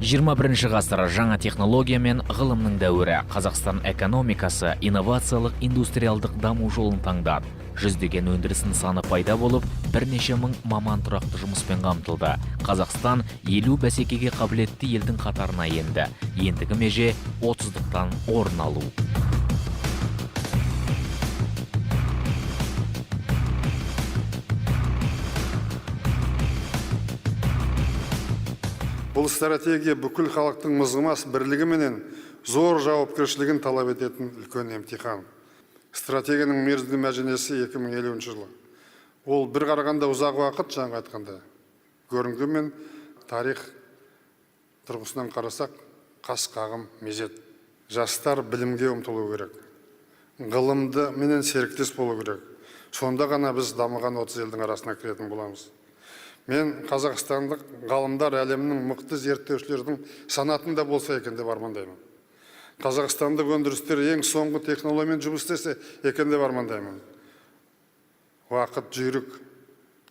21 ғасыр жаңа технология мен ғылымның дәуірі. Қазақстан экономикасы инновациялық индустриалдық даму жолын таңдады. Жүздеген өндіріс нысаны пайда болып, бірнеше мың маман тұрақты жұмыспен қамтылды. Қазақстан 50 бәсекеге қабілетті елдің қатарына енді. Ендігі меже 30-тан орын алу. Бұл стратегия бүкіл халықтың мызғымас бірлігі менен зор жауапкершілігін талап ететін үлкен емтихан. Стратегияның мерзімді мәжінесі 2050 жылы. Ол бір қарағанда ұзақ уақыт, жаңа айтқанда. Көрінгенмен тарих тұрғысынан қарасақ, қас қағым мезет. Жастар білімге ұмтылу керек. Ғылымды менен серіктес болу керек. Сонда ғана біз дамыған 30 елдің арасына кіретін боламыз. Мен қазақстандық ғалымдар әлемнің мықты зерттеушілердің санатында болса екен деп армандаймын. Қазақстандық өндірістер ең соңғы технологиямен жұмыс істесе екен деп армандаймын. Уақыт жүйрік,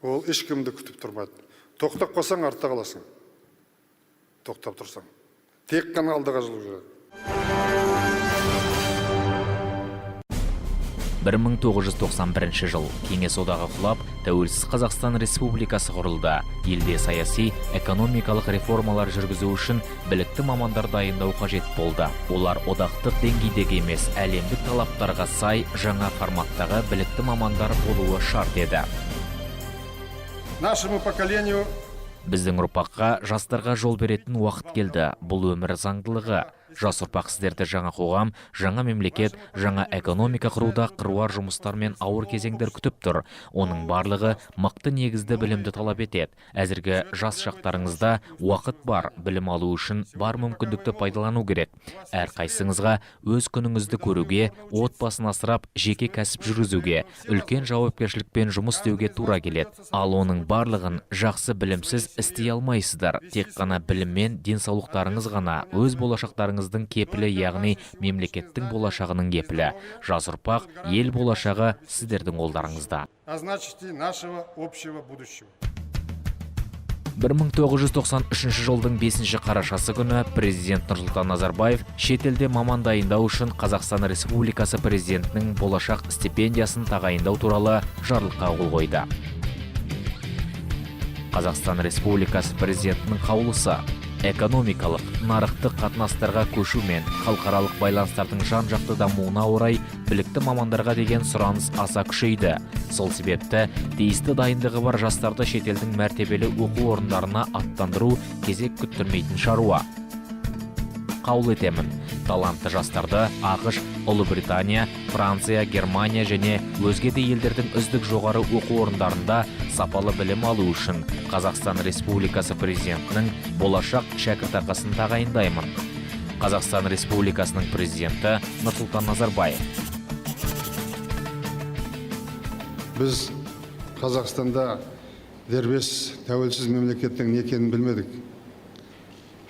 ол ешкімді күтіп тұрмайды. Тоқтап қалсаң артта қаласың. Тоқтап тұрсаң. Тек қана алдыға жылу жүреді. 1991 жыл Кеңес одағы құлап, тәуелсіз Қазақстан Республикасы құрылды. Елде саяси, экономикалық реформалар жүргізу үшін білікті мамандар дайындау қажет болды. Олар одақтық деңгейдегі емес, әлемдік талаптарға сай жаңа форматтағы білікті мамандар болуы шарт еді. Нашему поколению Біздің ұрпаққа, жастарға жол беретін уақыт келді. Бұл өмір заңдылығы. Жас ұрпақ сіздерді жаңа қоғам, жаңа мемлекет, жаңа экономика құруда қыруар жұмыстар мен ауыр кезеңдер күтіп тұр. Оның барлығы мықты негізді білімді талап етеді. Әзірге жас шақтарыңызда уақыт бар, білім алу үшін бар мүмкіндікті пайдалану керек. Әрқайсыңызға өз күніңізді көруге, отбасын асырап, жеке кәсіп жүргізуге, үлкен жауапкершілікпен жұмыс істеуге тура келеді. Ал оның барлығын жақсы білімсіз істей алмайсыздар. Тек қана біліммен денсаулықтарыңыз ғана өз болашақтарыңыздың кепілі, яғни мемлекеттің болашағының кепілі. Жас ұрпақ, ел болашағы сіздердің қолдарыңызда. А значит и нашего общего будущего. 1993 жылдың 5 қарашасы күні президент Нұрсұлтан Назарбаев шетелде маман дайындау үшін Қазақстан Республикасы президентінің болашақ стипендиясын тағайындау туралы жарлыққа қол қойды. Қазақстан Республикасы президентінің қаулысы экономикалық, нарықтық қатынастарға көшу мен халықаралық байланыстардың жан-жақты дамуына орай білікті мамандарға деген сұраныс аса күшейді. Сол себепті тиісті дайындығы бар жастарды шетелдің мәртебелі оқу орындарына аттандыру кезек күттірмейтін шаруа. Қаулы етемін. Талантты жастарды ақш, Ұлыбритания, Франция, Германия және өзге де елдердің үздік жоғары оқу орындарында сапалы білім алу үшін Қазақстан Республикасы президентінің болашақ шәкіртақысын тағайындаймын. Қазақстан Республикасының президенті Нұрсұлтан Назарбаев. Біз Қазақстанда дербес тәуелсіз мемлекеттің не екенін білмедік.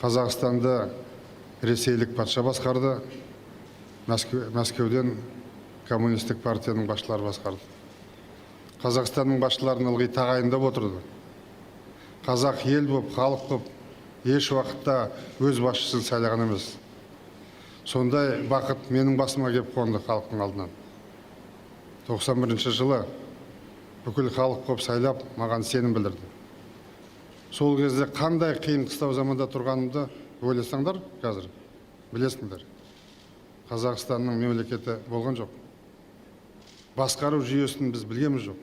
Қазақстанды ресейлік патша басқарды, Мәскеуден коммунистік партияның басшылары басқарды. Қазақстанның басшыларын ылғи тағайындап отырды. Қазақ ел боп, халық боп, еш уақытта өз басшысын сайлаған емес. Сондай бақыт менің басыма кеп қонды халықтың алдынан. 91 жылы бүкіл халық боп сайлап, маған сенім білдірді. Сол кезде қандай қиын қыстау заманда тұрғанымды ойласаңдар, қазір білесіңдер. Қазақстанның мемлекеті болған жоқ. Басқару жүйесін біз білгеміз жоқ.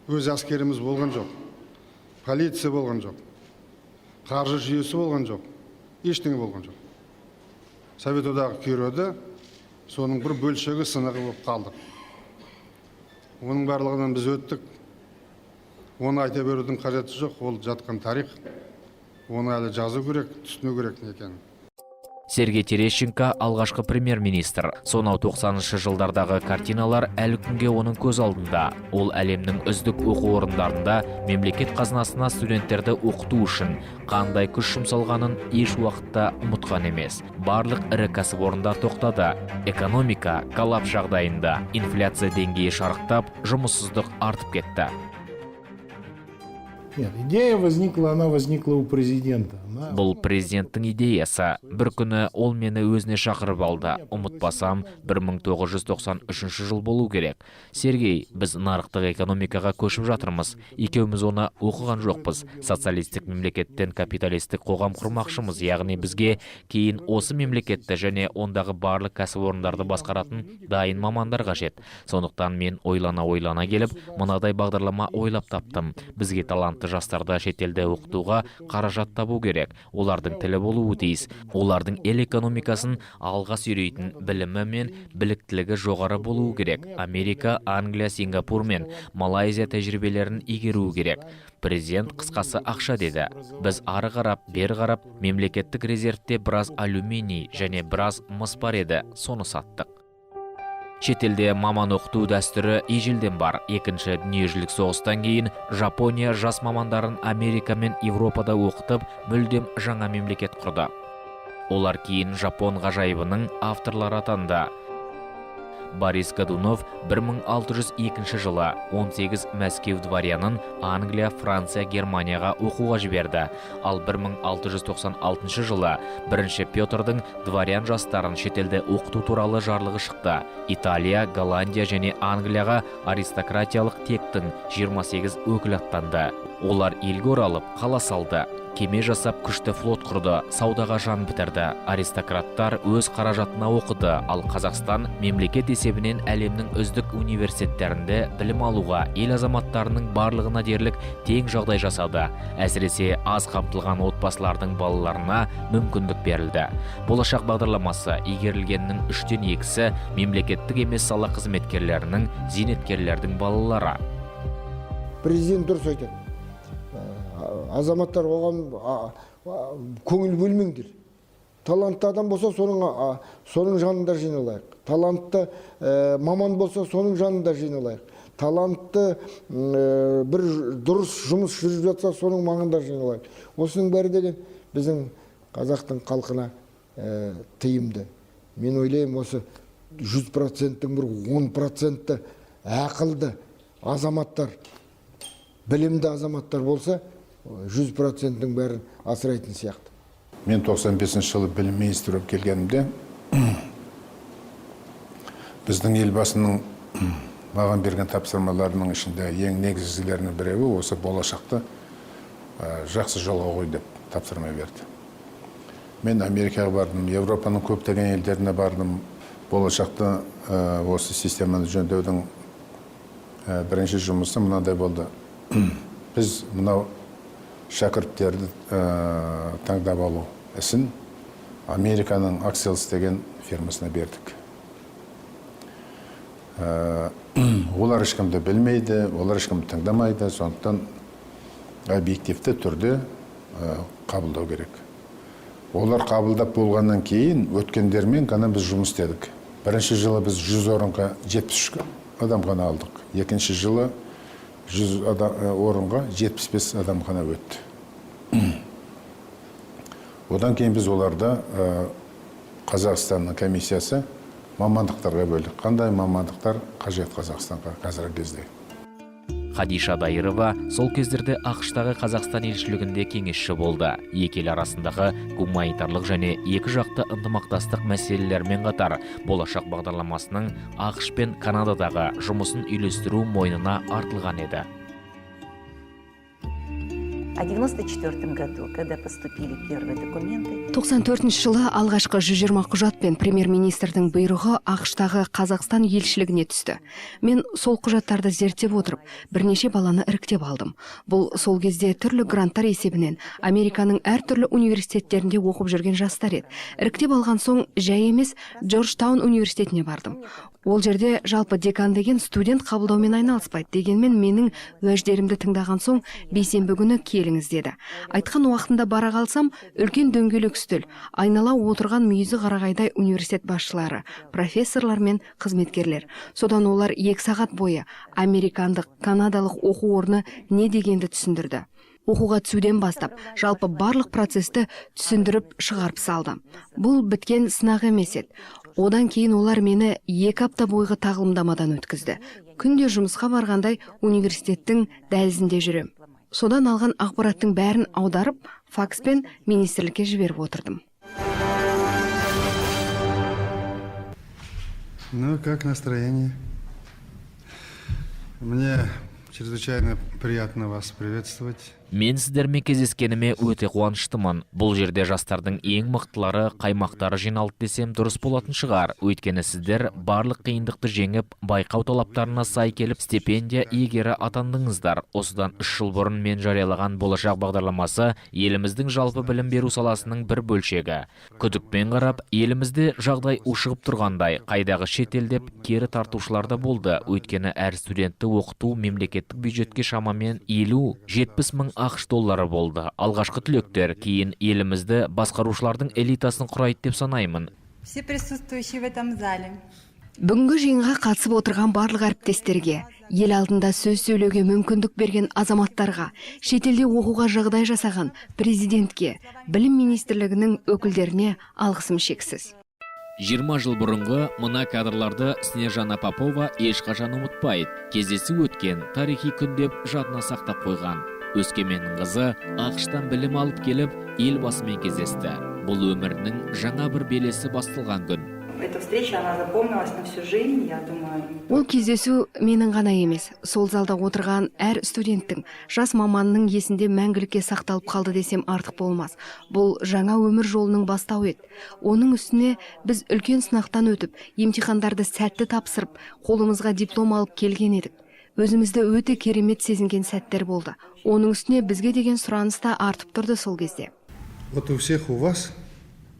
Өз әскеріміз болған жоқ. Полиция болған жоқ. Қаржы жүйесі болған жоқ. Ештеңе болған жоқ. Совет одағы күйреді, соның бір бөлшегі сынығы болып қалдық. Оның барлығынан біз өттік. Оны айта берудің қажеті жоқ, ол жатқан тарих. Оны әлі жазу керек, түсіну керек не екенін. Сергей Терещенко алғашқы премьер-министр. Сонау 90-шы жылдардағы картиналар әлі күнге оның көз алдында. Ол әлемнің үздік оқу орындарында мемлекет қазынасына студенттерді оқыту үшін қандай күш жұмсалғанын еш уақытта ұмытқан емес. Барлық ірі кәсіпорындар тоқтады. Экономика коллапс жағдайында. Инфляция деңгейі шарықтап, жұмыссыздық артып кетті. Нет, идея возникла у президента. Бұл президенттің идеясы. Бір күні ол мені өзіне шақырып алды. Ұмытпасам, 1993 жыл болу керек. Сергей, біз нарықтық экономикаға көшіп жатырмыз. Екеуміз оны оқыған жоқпыз. Социалистік мемлекеттен капиталистік қоғам құрмақшымыз. Яғни бізге кейін осы мемлекетті және ондағы барлық кәсіпорындарды басқаратын дайын мамандар қажет. Сондықтан мен ойлана келіп, мынадай бағдарлама ойлап таптым. Бізге талантты жастарды шетелде оқытуға қаражат табу керек. Олардың тілі болуы тиіс. Олардың ел экономикасын алға сүйрейтін білімі мен біліктілігі жоғары болуы керек. Америка, Англия, Сингапур мен Малайзия тәжірибелерін игеруі керек. Президент қысқасы ақша деді. Біз ары қарап, бері қарап, мемлекеттік резервте біраз алюминий және біраз мыс бар еді, соны саттық. Шетелде маман оқыту дәстүрі ежелден бар. Екінші дүниежүзілік соғыстан кейін Жапония жас мамандарын Америка мен Европада оқытып, мүлдем жаңа мемлекет құрды. Олар кейін Жапон ғажайыбының авторлары атанды. Борис Годунов 1602 жылы 18 Мәскеу дворянын Англия, Франция, Германияға оқуға жіберді. Ал 1696 жылы 1 Петрдің дворян жастарын шетелде оқыту туралы жарлығы шықты. Италия, Голландия және Англияға аристократиялық тектің 28 өкіл аттанды. Олар елге оралып, қала салды. Кеме жасап күшті флот құрды, саудаға жан бітірді. Аристократтар өз қаражатына оқыды, ал Қазақстан мемлекет есебінен әлемнің үздік университеттерінде білім алуға, ел азаматтарының барлығына дерлік тең жағдай жасады. Әсіресе аз қамтылған отбасылардың балаларына мүмкіндік берілді. Болашақ бағдарламасы игерілгеннің 2/3 мемлекеттік емес сала қызметкерлерінің, зейнеткерлердің балалары. Президент дұрыс айтады. Азаматтар оған көңіл бөлмеңдер. Талантты адам болса, соның жанында жиналайық. Талантты маман болса, соның жанында жиналайық. Талантты бір дұрыс жұмыс жүріп жатса, соның маңында жиналайық. Осының бәрі деген біздің қазақтың халқына тиімді. Мен ойлаймын, осы 100%-тің бір 10%-ті ақылды азаматтар, білімді азаматтар болса, 100%-ның бәрін асырайтын сияқты. Мен 95 жылы білім министрі болып келгенімде, біздің елбасының маған берген тапсырмаларының ішінде ең негізгілерінің біреуі осы болашақты жақсы жолға қой деп тапсырма берді. Мен Америкаға бардым, Европаның көптеген елдеріне бардым. Болашақты осы системаны жөндеудің бірінші жұмысы мынандай болды. Біз мынау шәкірттерді таңдап алу ісін Американың Axios деген фирмасына бердік. Олар ешкімді білмейді, олар ешкімді таңдамайды, сондықтан объективті түрде қабылдау керек. Олар қабылдап болғаннан кейін өткендермен ғана біз жұмыс істедік. Бірінші жылы біз 100 орынға 73 адам ғана алдық. Екінші жылы 100 орынға 75 адам ғана өтті. Одан кейін біз оларда Қазақстанның комиссиясы мамандықтарға бөлдік. Қандай мамандықтар қажет Қазақстанға қазіргі кезде? Хадиша Дайырова сол кездерде ақштағы Қазақстан елшілігінде кеңесші болды. Екі ел арасындағы гуманитарлық және екі жақты ынтымақтастық мәселелермен қатар болашақ бағдарламасының ақш пен Канададағы жұмысын үйлестіру мойнына артылған еді. А в 1994 году, когда поступили первые документы... 94 жылы алғашқы 120 құжат пен премьер-министрдің бұйрығы ақштағы Қазақстан елшілігіне түсті. Мен сол құжаттарды зерттеп отырып, бірнеше баланы іріктеп алдым. Бұл сол кезде түрлі гранттар есебінен Американың әртүрлі университеттерінде оқып жүрген жастар еді. Іріктеп алған соң жай емес Джорджтаун университетіне бардым. Ол жерде жалпы декан деген студент қабылдаумен айналыспайды. Дегенмен менің уәждерімді тыңдаған соң бейсенбі күні келіңіз деді. Айтқан уақытында бара қалсам, үлкен дөңгелек үстел, айнала отырған мүйізі қарағайдай университет басшылары, профессорлар мен қызметкерлер. Содан олар 2 сағат бойы американдық, канадалық оқу орны не дегенді түсіндірді. Оқуға түсуден бастап, жалпы барлық процесті түсіндіріп шығарып салды. Бұл біткен сынақ емес еді. Одан кейін олар мені 2 апта бойғы тағылымдамадан өткізді. Күнде жұмысқа барғандай университеттің дәлізінде жүрем. Содан алған ақпараттың бәрін аударып, факспен министрлікке жіберіп отырдым. Ну, как настроение? Мне чрезвычайно приятно вас приветствовать. Мен сіздермен кездескеніме өте қуаныштымын. Бұл жерде жастардың ең мықтылары, қаймақтары жиналды десем дұрыс болатын шығар. Өйткені сіздер барлық қиындықты жеңіп, байқау талаптарына сай келіп, стипендия иегері атандыңыздар. Осыдан 3 жыл бұрын мен жариялаған болашақ бағдарламасы еліміздің жалпы білім беру саласының бір бөлшегі. Күдікпен қарап, елімізде жағдай ушығып тұрғандай, қайдағы шетел деп кері тартушылар да болды. Өйткені әр студентті оқыту мемлекеттік бюджетке шамамен 50-70 мың ақш доллары болды. Алғашқы түлектер, кейін елімізді басқарушылардың элитасын құрайды деп санаймын. Все присутствующие в этом зале. Бүгінгі жиынға қатысып отырған барлық әріптестерге, ел алдында сөз сөйлеуге мүмкіндік берген азаматтарға, шетелде оқуға жағдай жасаған президентке, білім министрлігінің өкілдеріне алғысым шексіз. 20 жыл бұрынғы мына кадрларды Снежана Попова ешқашан ұмытпайды. Кездесу өткен тарихи күн деп жадына сақтап қойған. Өскеменнің қызы ақштан білім алып келіп, елбасымен кездесті. Бұл өмірінің жаңа бір белесі басталған күн. Эта встреча, она запомнилась на всю жизнь, я думаю. Ол кездесу менің ғана емес, сол залда отырған әр студенттің, жас маманның есінде мәңгілікке сақталып қалды десем артық болмас. Бұл жаңа өмір жолының бастауы еді. Оның үстіне біз үлкен сынақтан өтіп, емтихандарды сәтті тапсырып, қолымызға диплом алып келген едік. Өзімізді өте керемет сезінген сәттер болды. Оның үстіне бізге деген сұраныс та артып тұрды сол кезде. Вот у всех у вас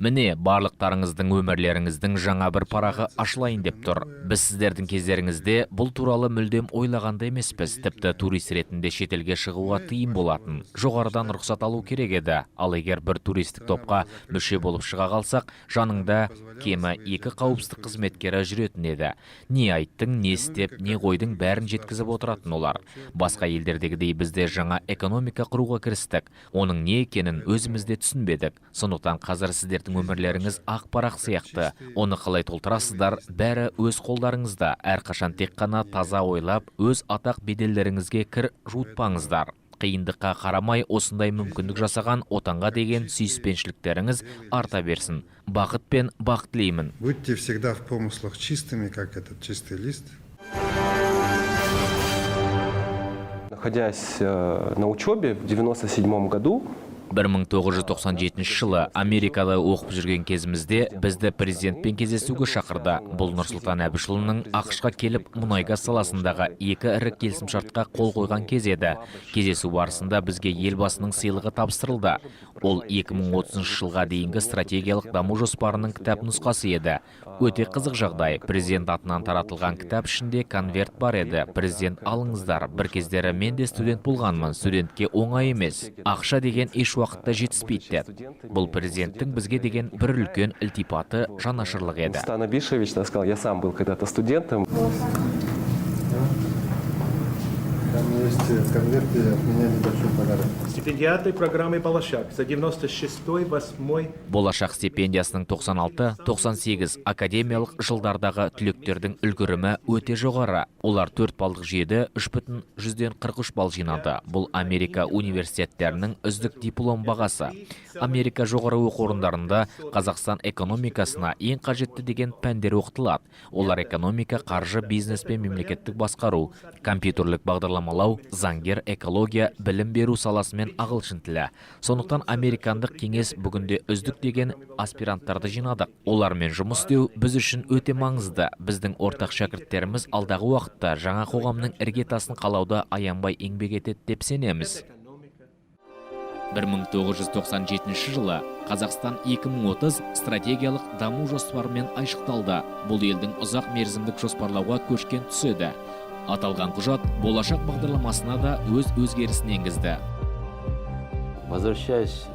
Міне, барлықтарыңыздың өмірлеріңіздің жаңа бір парағы ашылайын деп тұр. Біз сіздердің кездеріңізде бұл туралы мүлдем ойлағанда емеспіз. Тіпті турист ретінде шетелге шығуға тыйым болатын. Жоғарыдан рұқсат алу керек еді. Ал егер бір туристік топқа мүше болып шыға қалсақ, жаныңда кемі 2 қауіпсіздік қызметкері жүретін еді. Не айттың, не істеп, не қойдың бәрін жеткізіп отыратын олар. Басқа елдердегідей бізде жаңа экономика құруға кірістік. Оның не екенін өзімізде түсінбедік. Сондықтан қазір сіздердің өмірлеріңіз ақ парақ сияқты. Оны қалай толтырасыздар, бәрі өз қолдарыңызда. Әрқашан тек қана таза ойлап, өз атақ беделдеріңізге кір жуытпаңыздар. Қиындыққа қарамай осындай мүмкіндік жасаған отанға деген сүйіспеншіліктеріңіз арта берсін. Бақыт пен бақ тілеймін. будьте всегда в помыслах чистыми, как этот чистый лист. Находясь на учебе в 1997 году, 1997 жылы Америкада оқып жүрген кезімізде бізді президентпен кездесуге шақырды. Бұл Нұрсұлтан Әбішұлының ақшқа келіп мұнай-газ саласындағы 2 ірі келісімшартқа қол қойған кез еді. Кездесу барысында бізге елбасының сыйлығы тапсырылды. Ол 2030 жылға дейінгі стратегиялық даму жоспарының кітап нұсқасы еді. Өте қызық жағдай. Президент атынан таратылған кітап ішінде конверт бар еді. Президент алыңыздар. Бір кездері мен де студент болғанмын. Студентке оңай емес. Ақша деген еш уақытта жетіспейді. Бұл президенттің бізге деген бір үлкен ілтипаты, жанашырлық еді. Стан Абишевич сказал, я сам был когда-то студентом. Там есть конверт и от меня небольшой подарок. Стипендиаты программы «Балашак» за 96-8. Болашақ стипендиясының 96-98 академиялық жылдардағы түлектердің үлгірімі өте жоғары. Олар 4 балдық жүйеде 3,43 балл жинады. Бұл Америка университеттерінің үздік диплом бағасы. Америка жоғары оқу орындарында Қазақстан экономикасына ең қажетті деген пәндер оқытылады. Олар экономика, қаржы, бизнес пен мемлекеттік басқару, компьютерлік бағдарламалау, заңгер, экология, білім беру саласымен ағылшын тілі. Сондықтан американдық кеңес бүгінде үздік деген аспиранттарды жинадық. Олармен жұмыс істеу біз үшін өте маңызды. Біздің ортақ шәкірттеріміз алдағы уақытта жаңа қоғамның іргетасын қалауда аянбай еңбек етеді деп сенеміз. 1997 жылы Қазақстан 2030 стратегиялық даму жоспарымен айшықталды. Бұл елдің ұзақ мерзімдік жоспарлауға көшкен түседі. Аталған құжат болашақ бағдарламасына да өз өзгерісін енгізді. Возвращаясь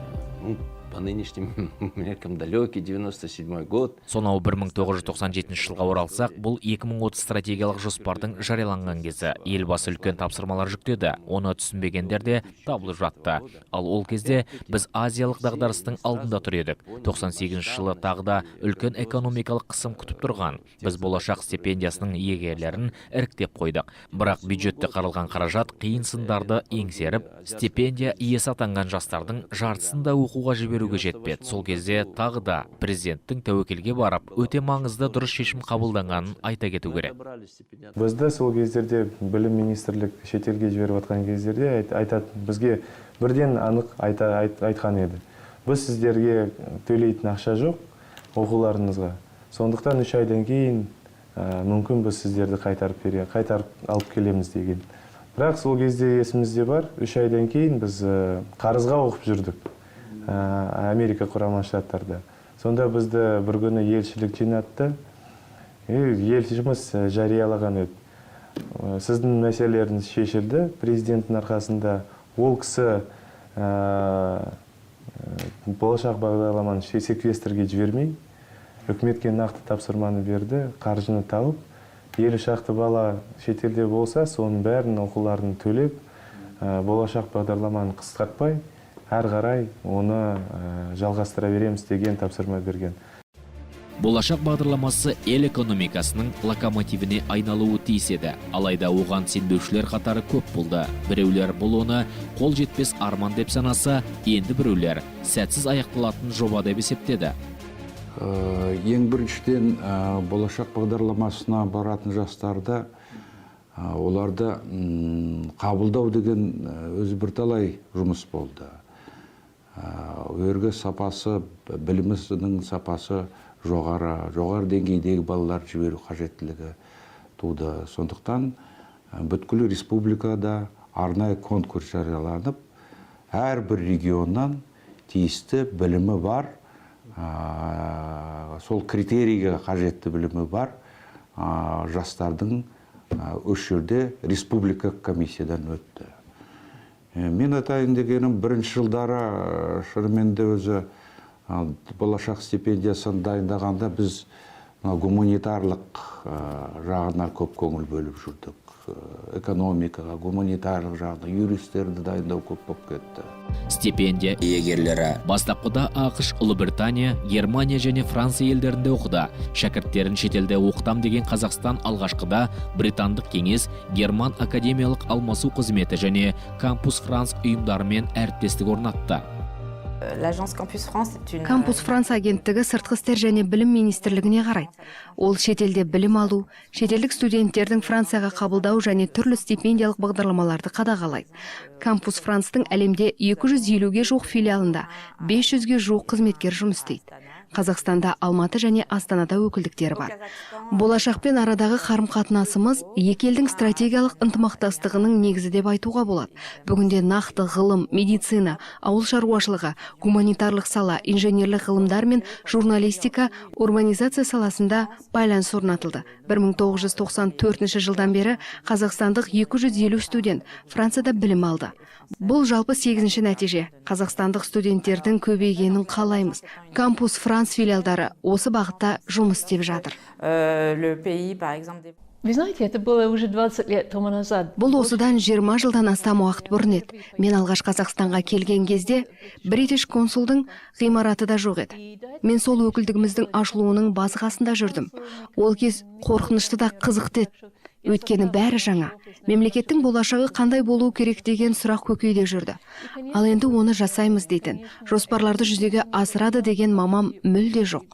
по нынешним меркам далекий 97 год. Сонау 1997 жылға оралсақ, бұл 2030 стратегиялық жоспардың жарияланған кезі. Елбасы үлкен тапсырмалар жүктеді, оны түсінбегендер де табылып жатты. Ал ол кезде біз азиялық дағдарыстың алдында тұр едік. 98 жылы тағда үлкен экономикалық қысым күтіп тұрған. Біз болашақ стипендиясының иегерлерін іріктеп қойдық. Бірақ бюджетте қаралған қаражат қиын сындарды еңсеріп, стипендия иесі атанған жастардың жартысында оқуға жіберуге жетпеді. Сол кезде тағы да президенттің тәуекелге барып, өте маңызды дұрыс шешім қабылданғанын айта кету керек. Бізді сол кездерде білім министрлік шетелге жіберіп жатқан кездерде айтады, бізге бірден анық айтқан еді. Біз сіздерге төлейтін ақша жоқ оқуларыңызға. Сондықтан 3 айдан кейін мүмкін біз сіздерді қайтарып алып келеміз деген. Бірақ сол кезде есімізде бар, 3 айдан кейін біз қарызға оқып жүрдік Америка құрама штаттарда. Сонда бізді бір күні елшілік жинатты, елшіміз жариялаған еді. Сіздің мәселелеріңіз шешілді, президенттің арқасында. Ол кісі болашақ бағдарламаны секвестрге жібермей, үкіметке нақты тапсырманы берді, қаржыны тауып, 50 шақты бала шетелде болса, соның бәрін оқуларын төлеп, болашақ бағдарламаны қысқартпай, әр қарай оны жалғастыра береміз деген тапсырма берген. Болашақ бағдарламасы ел экономикасының локомотивіне айналуы тиіс еді. Алайда оған сенбеушілер қатары көп болды. Біреулер бұл оны қол жетпес арман деп санаса, енді біреулер сәтсіз аяқталатын жоба деп есептеді. Ең біріншіден болашақ бағдарламасына баратын жастарды оларды қабылдау деген өзі бірталай жұмыс болды. Өргі сапасы, біліміздің сапасы жоғары деңгейдегі балалар жіберу қажеттілігі туды. Сондықтан бүткіл республикада арнайы конкурс жарияланып, әрбір регионнан тиісті білімі бар, сол критерийге қажетті білімі бар жастардың үш жерде республикалық комиссиядан өтті. Мен айтайын дегенім, бірінші жылдары шынымен де өзі болашақ стипендиясын дайындағанда біз гуманитарлық жағына көп көңіл бөліп жүрдік. Экономикаға, гуманитарлық жағына, юристерді дайындау көп болып кетті. Стипендия иегерлері бастапқыда ақш, Ұлыбритания, Германия және Франция елдерінде оқыды. Шәкірттерін шетелде оқытам деген Қазақстан алғашқыда британдық кеңес, герман академиялық алмасу қызметі және Campus France ұйымдарымен әріптестік орнатты. Кампус Франс агенттігі сыртқы істер және білім министрлігіне қарайды. Ол шетелде білім алу, шетелдік студенттердің Францияға қабылдау және түрлі стипендиялық бағдарламаларды қадағалайды. Кампус Франстың әлемде 250-ге жуық филиалында 500-ге жуық қызметкер жұмыс істейді. Қазақстанда Алматы және Астанада өкілдіктері бар. Болашақпен арадағы қарым-қатынасымыз екі елдің стратегиялық ынтымақтастығының негізі деп айтуға болады. Бүгінде нақты ғылым, медицина, ауыл шаруашылығы, гуманитарлық сала, инженерлік ғылымдар мен журналистика, урбанизация саласында байланыс орнатылды. 1994 жылдан бері қазақстандық 250 студент Францияда білім алды. Бұл жалпы 8-ші нәтиже. Қазақстандық студенттердің көбейгенін қалаймыз. Кампус Франс филиалдары осы бағытта жұмыс істеп жатыр. Бұл осыдан 20 жылдан астам уақыт бұрын еді. Мен алғаш Қазақстанға келген кезде Бритиш консулдың ғимараты да жоқ еді. Мен сол өкілдігіміздің ашылуының басы қасында жүрдім. Ол кез қорқынышты да қызықты еді. Өйткені бәрі жаңа. Мемлекеттің болашағы қандай болуы керек деген сұрақ көкейде жүрді. Ал енді оны жасаймыз дейтін, жоспарларды жүзеге асырады деген мамам мүлде жоқ.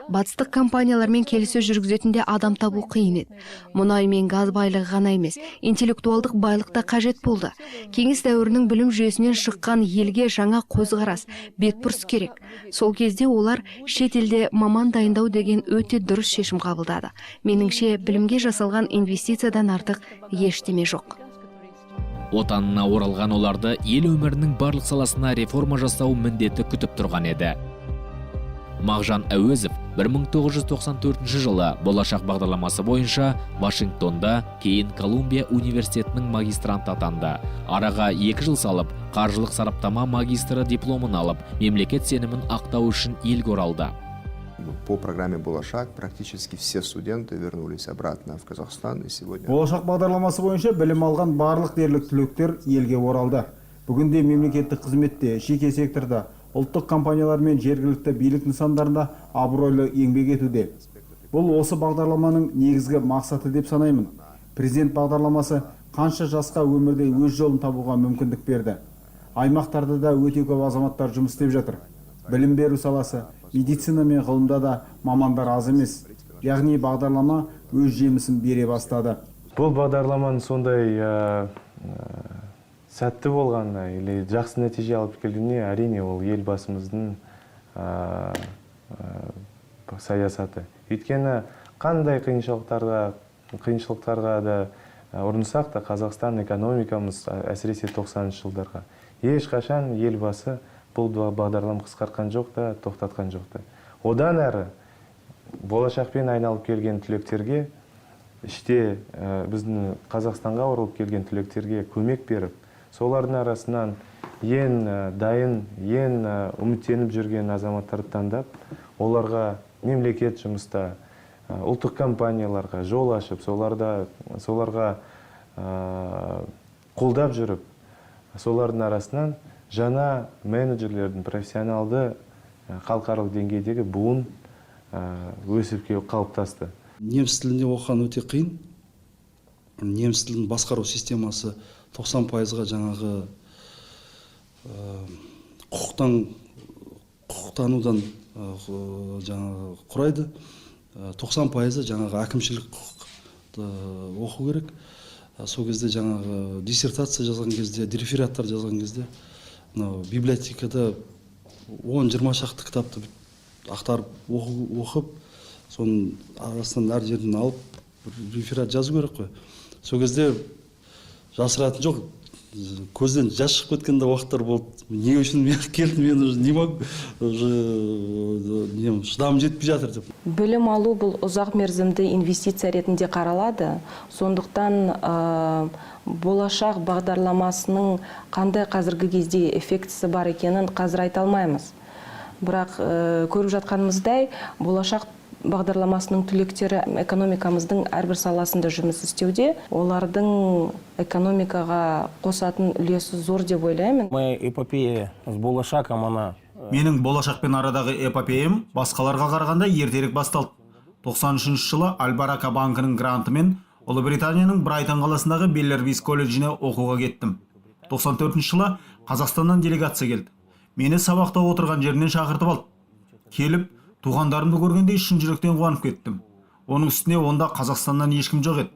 Батыстық компаниялармен келіссөз жүргізетінде адам табу қиын еді. Мұнай мен газ байлығы ғана емес, интеллектуалдық байлық та қажет болды. Кеңес дәуірінің білім жүйесінен шыққан елге жаңа көзқарас, бетбұрыс керек. Сол кезде олар шетелде маман дайындау деген өте дұрыс шешім қабылдады. Меніңше, білімге жасалған инвестициядан артық ештеме жоқ. Отанына оралған оларды ел өмірінің барлық саласына реформа жасау міндеті күтіп тұрған еді. Мағжан Әуезов 1994 жылы болашақ бағдарламасы бойынша Вашингтонда, кейін Колумбия университетінің магистранты атанды. Араға 2 жыл салып, қаржылық сараптама магистрі дипломын алып, мемлекет сенімін ақтау үшін елге оралды. По программе «Болашак» практически все студенты вернулись обратно в Казахстан, и сегодня... Болашақ бағдарламасы бойынша білім алған барлық дерлік түлектер елге оралды. Бүгінде мемлекеттік қызметте, жеке секторда, ұлттық компаниялар мен жергілікті билік нысандарында абыройлы еңбек етуде. Бұл осы бағдарламаның негізгі мақсаты деп санаймын. Президент бағдарламасы қанша жасқа өмірде өз жолын табуға мүмкіндік берді. Аймақтарда да өте көп азаматтар жұмыс істеп жатыр. Білім беру саласы, медицина мен ғылымда да мамандар аз емес. Яғни бағдарлама өз жемісін бере бастады. Бұл бағдарламаның сондай сәтті болғанына, или жақсы нәтиже алып келгеніне әрине ол елбасымыздың саясаты. Өйткені қандай қиыншылықтарға да ұрынсақ та Қазақстан экономикамыз әсіресе 90-шы жылдарға ешқашан елбасы бұл бағдарлама қысқартқан жоқ та, тоқтатқан жоқ та. Одан әрі болашақпен айналып келген түлектерге, іште біздің Қазақстанға оралып келген түлектерге көмек беріп, солардың арасынан ең дайын, ең үміттеніп жүрген азаматтарды таңдап, оларға мемлекет жұмыста, ұлттық компанияларға жол ашып, соларға қолдап жүріп, солардың арасынан жаңа менеджерлердің профессионалды халықаралық деңгейдегі буын өсіп қалыптасты. Неміс тілінде оқыған өте қиын. Неміс тілінің басқару системасы 90%-ға жаңағы құқықтанудан жаңағы құрайды. 90%-ы жаңағы әкімшілік құқықты оқу керек. Сол кезде жаңағы диссертация жазған кезде, рефераттар жазған кезде, библиотекада 10-20 шақты кітапты ақтарып оқып, соның арасынан әр жерден алып реферат жазу керек қой. Сол кезде жасыратын жоқ, көзден жас шығып кеткенде уақыттар болды. Не үшін мен келдім, мен уже не могу, шыдамым жетпей жатыр деп. Білім алу бұл ұзақ мерзімді инвестиция ретінде қаралады. Сондықтан болашақ бағдарламасының қандай қазіргі кезде эффектісі бар екенін қазір айта алмаймыз. Бірақ көріп жатқанымыздай, болашақ бағдарламасының түлектері экономикамыздың әрбір саласында жұмыс істеуде. Олардың экономикаға қосатын үлесі зор деп ойлаймын. Моя эпопея с болашаком, она... Менің болашақпен арадағы эпопеям басқаларға қарағанда ертерек басталды. 93 жылы Аль-Барака банкының грантымен Ұлыбританияның Брайтон қаласындағы Беллербис колледжіне оқуға кеттім. 94 жылы Қазақстаннан делегация келді. Мені сабақта отырған жерінен шақыртып алды. Келіп, туғандарымды көргенде шын жүректен қуанып кеттім. Оның үстіне онда Қазақстаннан ешкім жоқ еді.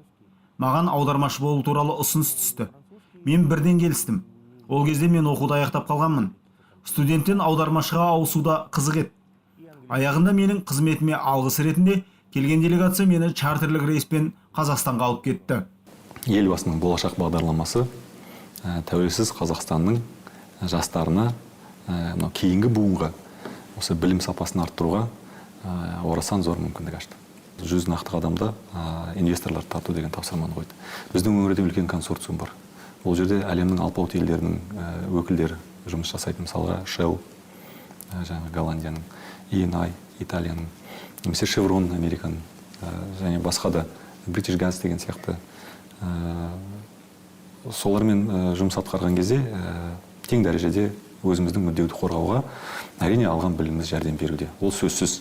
Маған аудармашы болу туралы ұсыныс түсті. Мен бірден келістім. Ол кезде мен оқуды аяқтап қалғанмын. Студенттен аудармашыға ауысуда қызық еді. Аяғында менің қызметіме алғыс ретінде келген делегация мені чартерлік рейспен Қазақстанға алып кетті. Елбасының болашақ бағдарламасы тәуелсіз Қазақстанның жастарына, кейінгі буынға осы білім сапасын арттыруға орасан зор мүмкіндік ашты. 100 нақты адамда инвесторлар тарту деген тапсырманы қойды. Біздің өңірде үлкен консорциум бар. Ол жерде әлемнің алпауыт елдерінің өкілдері жұмыс жасайды. Мысалға Shell, Голландияның, ENI, Италияның, немесе Chevron, Американың, және басқа да British Gas деген сияқты. Солармен жұмыс атқарған кезде тең дәрежеде өзіміздің мүддеуді қорғауға әрине алған біліміміз жәрдем беруде. Ол сөзсіз.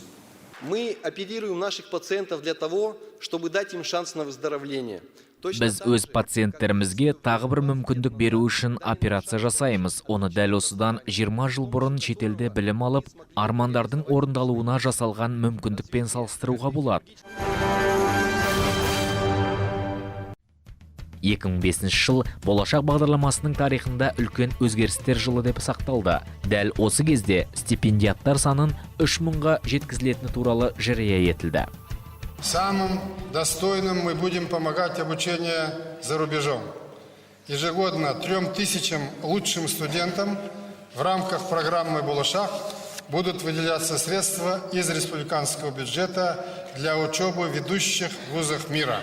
Мы оперируем наших пациентов для того, чтобы дать им шанс на выздоровление. Біз өз пациенттерімізге тағы бір мүмкіндік беру үшін операция жасаймыз. Оны дәл осыдан 20 жыл бұрын шетелде білім алып, армандардың орындалуына жасалған мүмкіндікпен салыстыруға болады. 2005 жыл болашақ бағдарламасының тарихында үлкен өзгерістер жылы деп сақталды. Дәл осы кезде стипендиаттар санын 3000-ға жеткізілетіні туралы жария етілді. Самым достойным мы будем помогать обучение за рубежом. Ежегодно 3000 лучшим студентам в рамках программы «Болашак» будут выделяться средства из республиканского бюджета для учебы в ведущих вузах мира.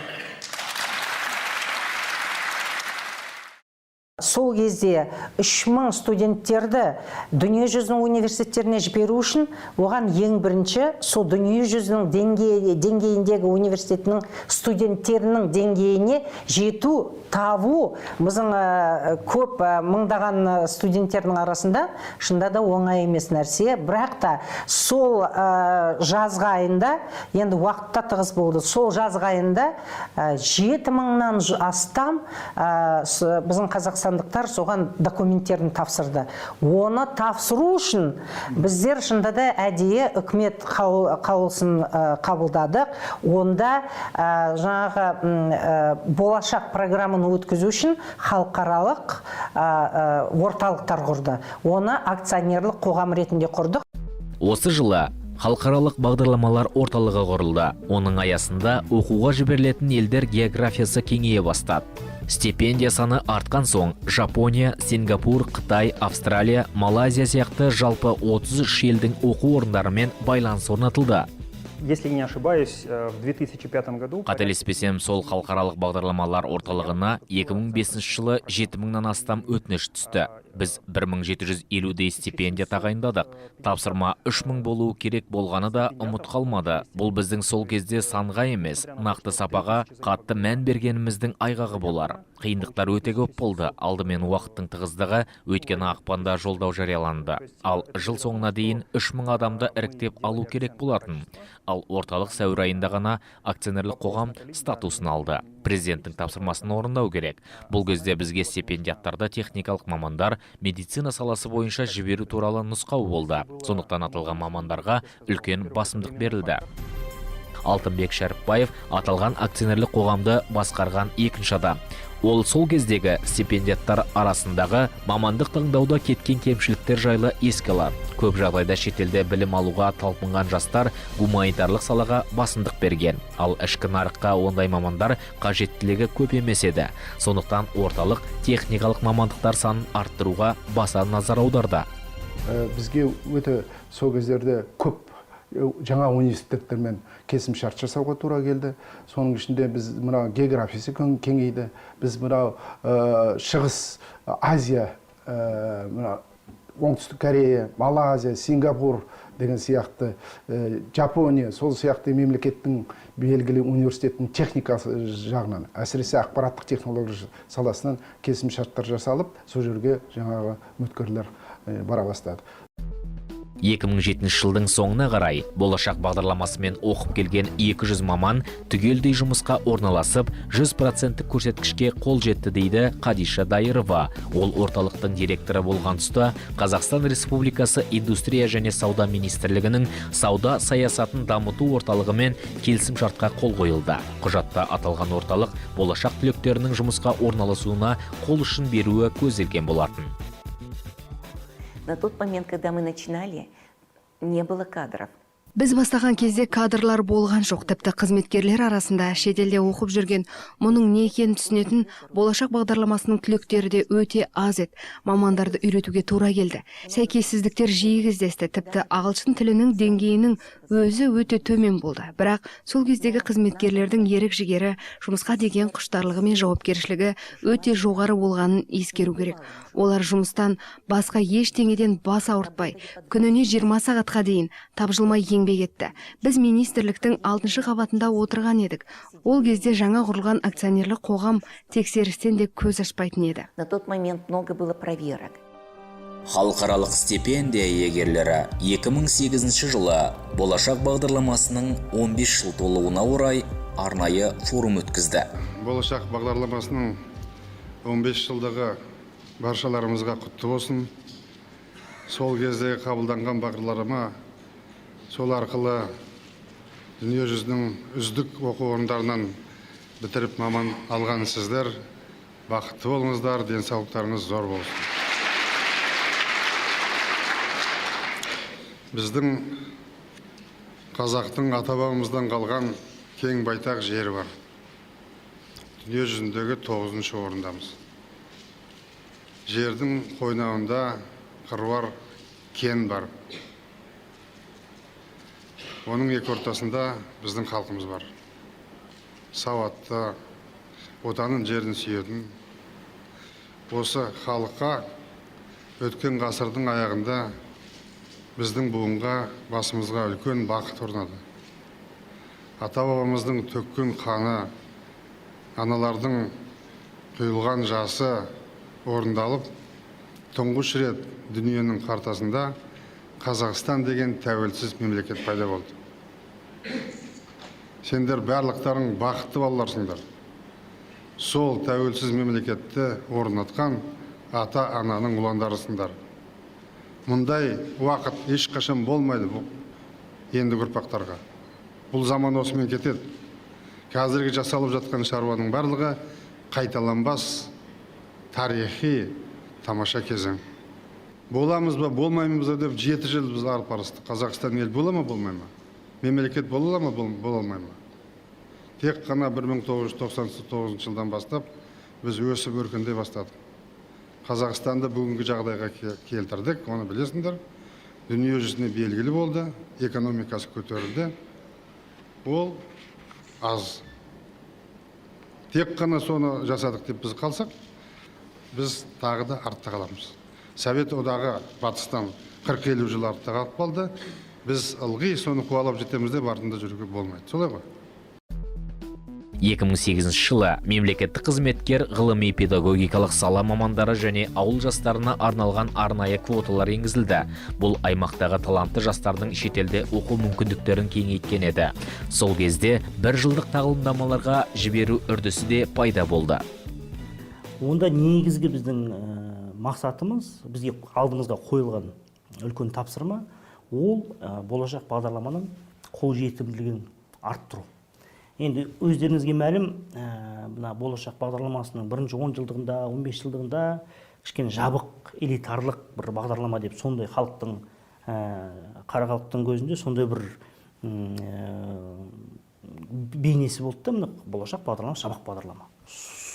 Сол кезде 3000 студенттерді дүниежүзінің университеттеріне жіберу үшін оған ең бірінші сол дүниежүзінің деңгейіндегі университетінің студенттерінің деңгейіне жету, табу біздің көп мыңдаған студенттердің арасында шында да оңай емес нәрсе. Бірақ та сол жазғы айында, енді уақытта тығыз болды, сол жазғы айында 7000-нан астам біздің қазақстандықтар соған документтерін тапсырды. Оны тапсыру үшін біздер шында да әдейі үкімет қаулысын қабылдадық. Онда жаңағы болашақ программаны өткізу үшін халықаралық орталықтар құрды. Оны акционерлік қоғам ретінде құрдық. Осы жылы халықаралық бағдарламалар орталығы құрылды. Оның аясында оқуға жіберілетін елдер географиясы кеңейе бастады. Стипендия саны артқан соң Жапония, Сингапур, Қытай, Австралия, Малайзия сияқты жалпы 33 елдің оқу орындарымен байланыс орнатылды. Если не ошибаюсь, в 2005 году... Қателеспесем, сол халықаралық бағдарламалар орталығына 2005 жылы 7000-нан астам өтініш түсті. Біз 1750-дей стипендия тағайындадық. Тапсырма 3000 болуы керек болғаны да ұмыт қалмады. Бұл біздің сол кезде санға емес, нақты сапаға қатты мән бергеніміздің айғағы болар. Қиындықтар өте көп болды. Алдымен уақыттың тығыздығы, өйткені ақпанда жолдау жарияланды. Ал жыл соңына дейін 3000 адамды іріктеп алу керек болатын. Ал орталық сәуір айында ғана акционерлік қоғам статусын алды. Президенттің тапсырмасын орындау керек. Бұл кезде бізге стипендиаттарды техникалық мамандар, медицина саласы бойынша жіберу туралы нұсқау болды. Сондықтан аталған мамандарға үлкен басымдық берілді. Алтынбек Шәріпбаев аталған акционерлік қоғамды басқарған екінші адам. Ол сол кездегі стипендиаттар арасындағы мамандық таңдауда кеткен кемшіліктер жайлы еске алады. Көп жағдайда шетелде білім алуға талпынған жастар гуманитарлық салаға басымдық берген. Ал ішкі нарыққа ондай мамандар қажеттілігі көп емес еді. Сондықтан орталық техникалық мамандықтар санын арттыруға баса назар аударды. Бізге өте сол кездерде көп жаңа университеттермен келісімшарт жасауға тура келді. Соның ішінде біз мына географиясы кеңейді. Біз мына Шығыс Азия, Оңтүстік Корея, Малайзия, Сингапур деген сияқты, Жапония, сол сияқты мемлекеттің белгілі университеттің техникасы жағынан, әсіресе ақпараттық технология саласынан келісімшарттар жасалып, сол жерге жаңағы үміткерлер бара бастады. 2007 жылдың соңына қарай болашақ бағдарламасымен оқып келген 200 маман түгелдей жұмысқа орналасып, 100% көрсеткішке қол жетті дейді Қадиша Дайырова. Ол орталықтың директоры болған тұста Қазақстан Республикасы Индустрия және сауда министрлігінің сауда саясатын дамыту орталығымен келісімшартқа қол қойылды. Құжатта аталған орталық болашақ түлектерінің жұмысқа орналасуына қол ұшын беруі көзделген болатын. На тот момент, когда мы начинали, не было кадров. Біз бастаған кезде кадрлар болған жоқ, тіпті қызметкерлер арасында шетелде оқып жүрген, мұның не екенін түсінетін болашақ бағдарламасының түлектері де өте аз еді. Мамандарды үйретуге тура келді. Сәйкессіздіктер жиі кездесті, тіпті ағылшын тілінің деңгейінің өзі өте төмен болды. Бірақ сол кездегі қызметкерлердің ерік-жігері, жұмысқа деген құштарлығы мен жауапкершілігі өте жоғары болғанын ескеру керек. Олар жұмыстан басқа ештеңеден бас ауыртпай, күніне 20 сағатқа дейін тапжылмай еңбек етті. Біз министрліктің 6-шы қабатында отырған едік. Ол кезде жаңа құрылған акционерлік қоғам тексерістен де көз ашпайтын еді. На тот момент много было проверок. Халықаралық стипендия иегерлері 2008 жылы болашақ бағдарламасының 15 жыл толуына орай арнайы форум өткізді. Болашақ бағдарламасының 15 жылдығы баршаларымызға құтты болсын. Сол кезде қабылданған бағдарлама сол арқылы дүние жүзінің үздік оқу орындарынан бітіріп маман алған сіздер бақытты болыңыздар, денсаулықтарыңыз зор болсын. Біздің қазақтың ата-бабамыздан қалған кең байтақ жері бар. Дүние жүзіндегі 9-шы орындамыз. Жердің қойнауында қыруар кен бар. Оның екі ортасында біздің халқымыз бар. Сауатты, отанын жерін сүйетін. Осы халыққа өткен ғасырдың аяғында біздің буынға, басымызға үлкен бақыт орнады. Ата-бабамыздың төккен қаны, аналардың құйылған жасы орындалып, тұңғыш рет дүниенің қартасында Қазақстан деген тәуелсіз мемлекет пайда болды. Сендер барлықтарың бақытты балаларсыңдар. Сол тәуелсіз мемлекетті орнатқан ата-ананың ұландарысыңдар. Мұндай уақыт ешқашан болмайды бұл енді ұрпақтарға. Бұл заман осымен кетеді. Қазіргі жасалып жатқан шаруаның барлығы қайталанбас тарихи тамаша кезең. Боламыз ба, болмаймыз ба деп 7 жыл біз арпарыстық. Қазақстан ел бола ма, болмай ма? Мемлекет бола ма, бола алмай ма? Тек қана 1999 жылдан бастап біз өсіп өркендей бастадық. Қазақстанды бүгінгі жағдайға келтірдік, оны білесіңдер. Дүние жүзіне белгілі болды, экономикасы көтерілді. Ол аз. Тек қана соны жасадық деп біз қалсақ, біз тағы да артта қаламыз. Совет одағы батыстан 40-50 жыл артта қалып қалды. Біз ылғи соны қуалап жетеміз деп артында жүруге болмайды. Солай ғой? 2008 жылы мемлекеттік қызметкер ғылыми педагогикалық сала мамандары және ауыл жастарына арналған арнайы квоталар енгізілді. Бұл аймақтағы талантты жастардың шетелде оқу мүмкіндіктерін кеңейткен еді. Сол кезде бір жылдық тағылымдамаларға жіберу үрдісі де пайда болды. Онда негізгі біздің мақсатымыз, бізге алдымызға қойылған үлкен тапсырма, ол болашақ бағдарламаның қолжетімділігін арттыру. Енді өздеріңізге мәлім, болашақ бағдарламасының бірінші 10 жылдығында, 15 жылдығында кішкене жабық, элитарлық бір бағдарлама деп, сондай халықтың, қара халықтың көзінде сондай бір бейнесі болды да, болашақ бағдарлама, жабық бағдарлама.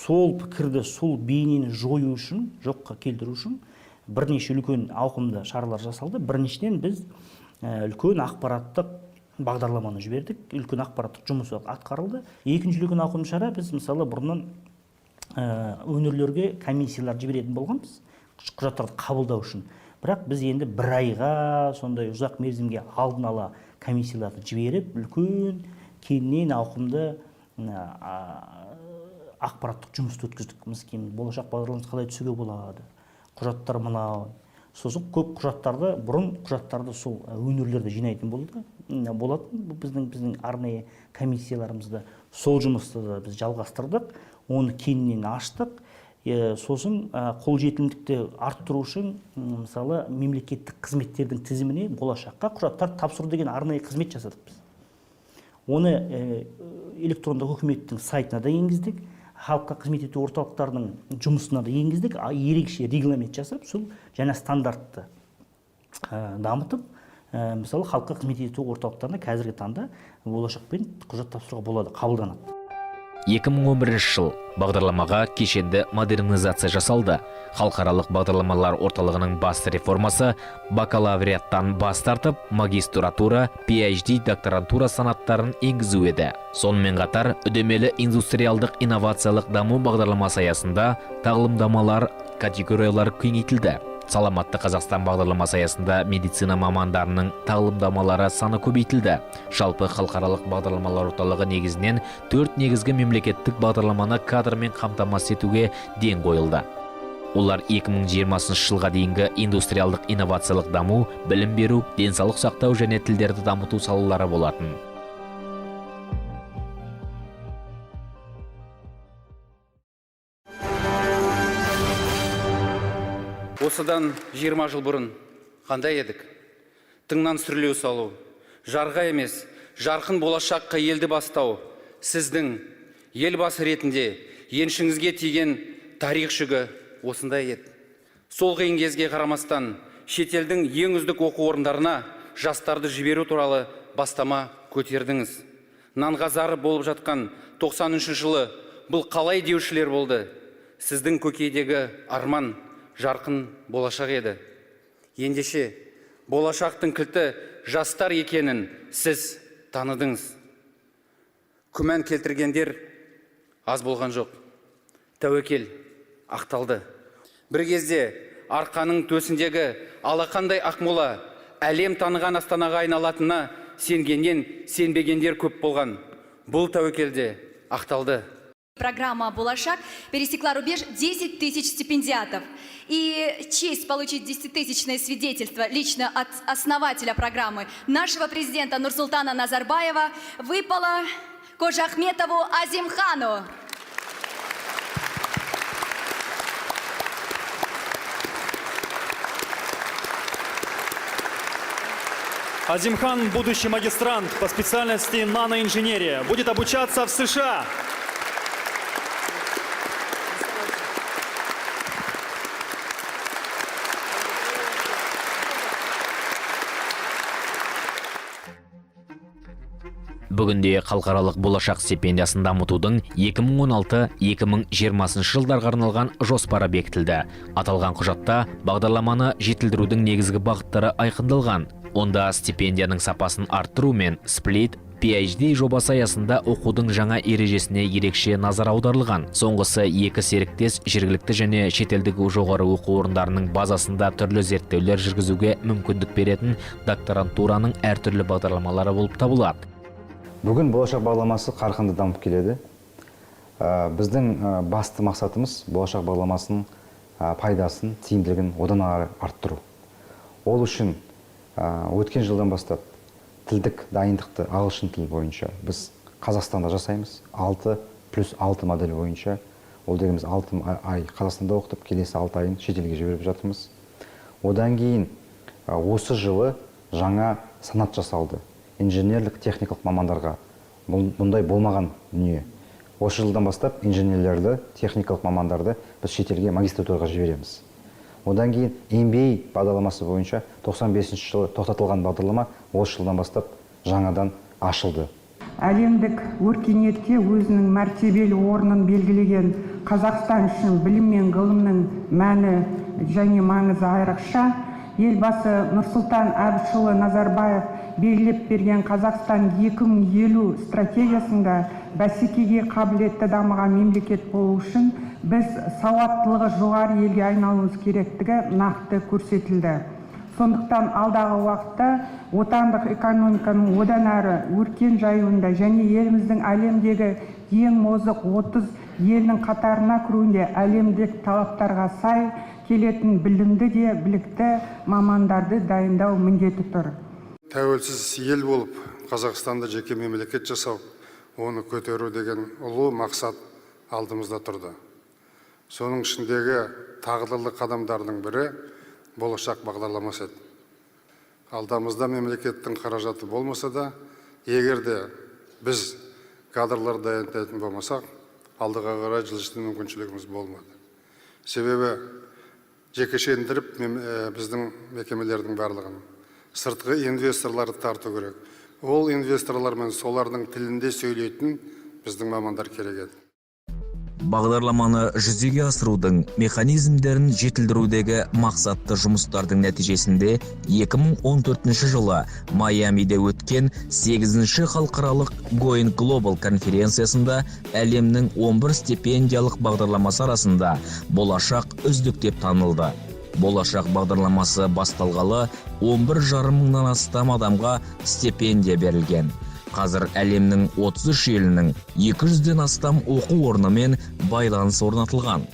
Сол пікірді, сол бейнені жою үшін, жоққа келтіру үшін бірнеше үлкен ауқымды шаралар жасалды. Біріншіден біз үлкен ақпараттық бағдарламаны жібердік, үлкен ақпараттық жұмыс атқарылды. Екінші үлкен ауқымды шара, біз мысалы бұрыннан өңірлерге комиссиялар жіберетін болғанбыз, құжаттарды қабылдау үшін. Бірақ біз енді бір айға, сондай ұзақ мерзімге алдын ала комиссияларды жіберіп, үлкен кеңінен ауқымды ақпараттық жұмысты өткіздік. Мысалы, болашақ бағдарламасы қалай түсуге болады, құжаттар мынау. Сосын көп құжаттарды, бұрын құжаттарды сол өңірлерде жинайтын болатын. Біздің арнайы комиссияларымызды сол жұмысты біз жалғастырдық, оны кеңінен аштық. Сосын қолжетімдікті арттыру үшін, мысалы, мемлекеттік қызметтердің тізіміне болашаққа құжаттар тапсыру деген арнайы қызмет жасадық біз. Оны электрондық үкіметтің сайтына да енгіздік, халыққа қызмет ету орталықтарының жұмысына да енгіздік, ерекше регламент жасап, сол жаңа стандартты дамытып, мысалы, халыққа қызмет ету орталықтарына қазіргі таңда болашақпен құжат тапсыруға болады, қабылданады. 2011 жыл бағдарламаға кешенді модернизация жасалды. Халықаралық бағдарламалар орталығының басты реформасы бакалавриаттан бас тартып, магистратура, PhD докторантура санаттарын енгізу еді. Сонымен қатар, үдемелі индустриалдық инновациялық даму бағдарламасы аясында тағылымдамалар категориялар кеңейтілді. Саламатты Қазақстан бағдарламасы аясында медицина мамандарының тағылымдамалары саны көбейтілді. Жалпы халықаралық бағдарламалар орталығы негізінен 4 негізгі мемлекеттік бағдарламаны кадрмен қамтамасыз етуге ден қойылды. Олар 2020 жылға дейінгі индустриалдық инновациялық даму, білім беру, денсаулық сақтау және тілдерді дамыту салалары болатын. Осыдан 20 жыл бұрын қандай едік? Тыңнан сүрлеу салу, жарға емес, жарқын болашаққа елді бастау, сіздің елбасы ретінде еншіңізге тиген тарих жүгі осындай еді. Сол қиын кезге қарамастан, шетелдің ең үздік оқу орындарына жастарды жіберу туралы бастама көтердіңіз. Нанға зары болып жатқан 93 жылы бұл қалай деушілер болды? Сіздің көкейдегі арман жарқын болашақ еді. Ендеше болашақтың кілті жастар екенін сіз таныдыңыз. Күмән келтіргендер аз болған жоқ. Тәуекел ақталды. Бір кезде арқаның төсіндегі алақандай ақмола әлем таныған астанаға айналатынына сенгеннен сенбегендер көп болған. Бұл тәуекелде ақталды. Программа «Болашак» пересекла рубеж 10 тысяч стипендиатов. И честь получить 10-тысячное свидетельство лично от основателя программы, нашего президента Нурсултана Назарбаева, выпала Кожахметову Азимхану. Азимхан – будущий магистрант по специальности наноинженерия. Будет обучаться в США. Бүгінде халықаралық болашақ стипендиясын дамытудың 2016-2020 жылдарға арналған жоспары бекітілді. Аталған құжатта бағдарламаны жетілдірудің негізгі бағыттары айқындалған. Онда стипендияның сапасын арттыру мен сплит PhD жобасы аясында оқудың жаңа ережесіне ерекше назар аударылған. Соңғысы екі серіктес жергілікті және шетелдік жоғары оқу орындарының базасында түрлі зерттеулер жүргізуге мүмкіндік беретін докторантураның әртүрлі бағдарламалары болып табылады. Бүгін болашақ бағдарламасы қарқынды дамып келеді. Біздің басты мақсатымыз болашақ бағдарламасының пайдасын, тиімділігін одан ары арттыру. Ол үшін өткен жылдан бастап тілдік дайындықты ағылшын тілі бойынша біз Қазақстанда жасаймыз. 6+6 модель бойынша. Ол дегеніміз 6 ай Қазақстанда оқытып, келесі 6 айын шетелге жіберіп жатырмыз. Одан кейін осы жылы жаңа санат жасалды. Инженерлік техникалық мамандарға. Бұндай болмаған дүние. Осы жылдан бастап инженерлерді, техникалық мамандарды біз шетелге магистратураға жібереміз. Одан кейін MBA бағдарламасы бойынша 95 жылы тоқтатылған бағдарлама осы жылдан бастап жаңадан ашылды. Әлемдік өркениетте өзінің мәртебелі орнын белгілеген Қазақстан үшін білім мен ғылымның мәні және маңызы айрықша. Елбасы Нұрсұлтан Әбішұлы Назарбаев белгілеп берген Қазақстан 2050 стратегиясында бәсекеге қабілетті дамыған мемлекет болу үшін біз сауаттылығы жоғары елге айналуымыз керектігі нақты көрсетілді. Сондықтан алдағы уақытта отандық экономиканың одан әрі өркен жаюында және еліміздің әлемдегі ең озық 30 елінің қатарына кіруінде әлемдік талаптарға сай келетін білімді де білікті мамандарды дайындау міндеті тұр. Тәуелсіз ел болып, Қазақстанда жеке мемлекет жасау, оны көтеру деген ұлы мақсат алдымызда тұрды. Соның ішіндегі тағдырлы қадамдардың бірі болашақ бағдарламасы еді. Алдамызда мемлекеттің қаражаты болмаса да, егер де біз кадрлар дайындайтын болмасақ, алдыға қарай жылжыту мүмкіншілігіміз болмады. Себебі жекешелендіріп біздің мекемелердің барлығын сыртқы инвесторларды тарту керек. Ол инвесторлармен солардың тілінде сөйлейтін біздің мамандар керек еді. Бағдарламаны жүзеге асырудың механизмдерін жетілдірудегі мақсатты жұмыстардың нәтижесінде 2014 жылы Майамиде өткен 8-ші халықаралық Going Global конференциясында әлемнің 11 стипендиялық бағдарламасы арасында болашақ үздік деп танылды. Болашақ бағдарламасы басталғалы 11,5 мыңнан астам адамға стипендия берілген. Қазір әлемнің 33 елінің 200-ден астам оқу орнымен байланыс орнатылған.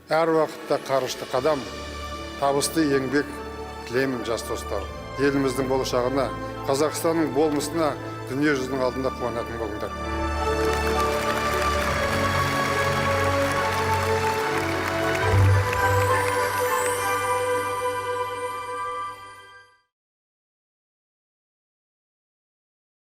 Әр уақытта қарышты қадам, табысты еңбек тілеймін жас достар. Еліміздің болашағына, Қазақстанның болмысына дүние жүзінің алдында қуанатын болыңдар.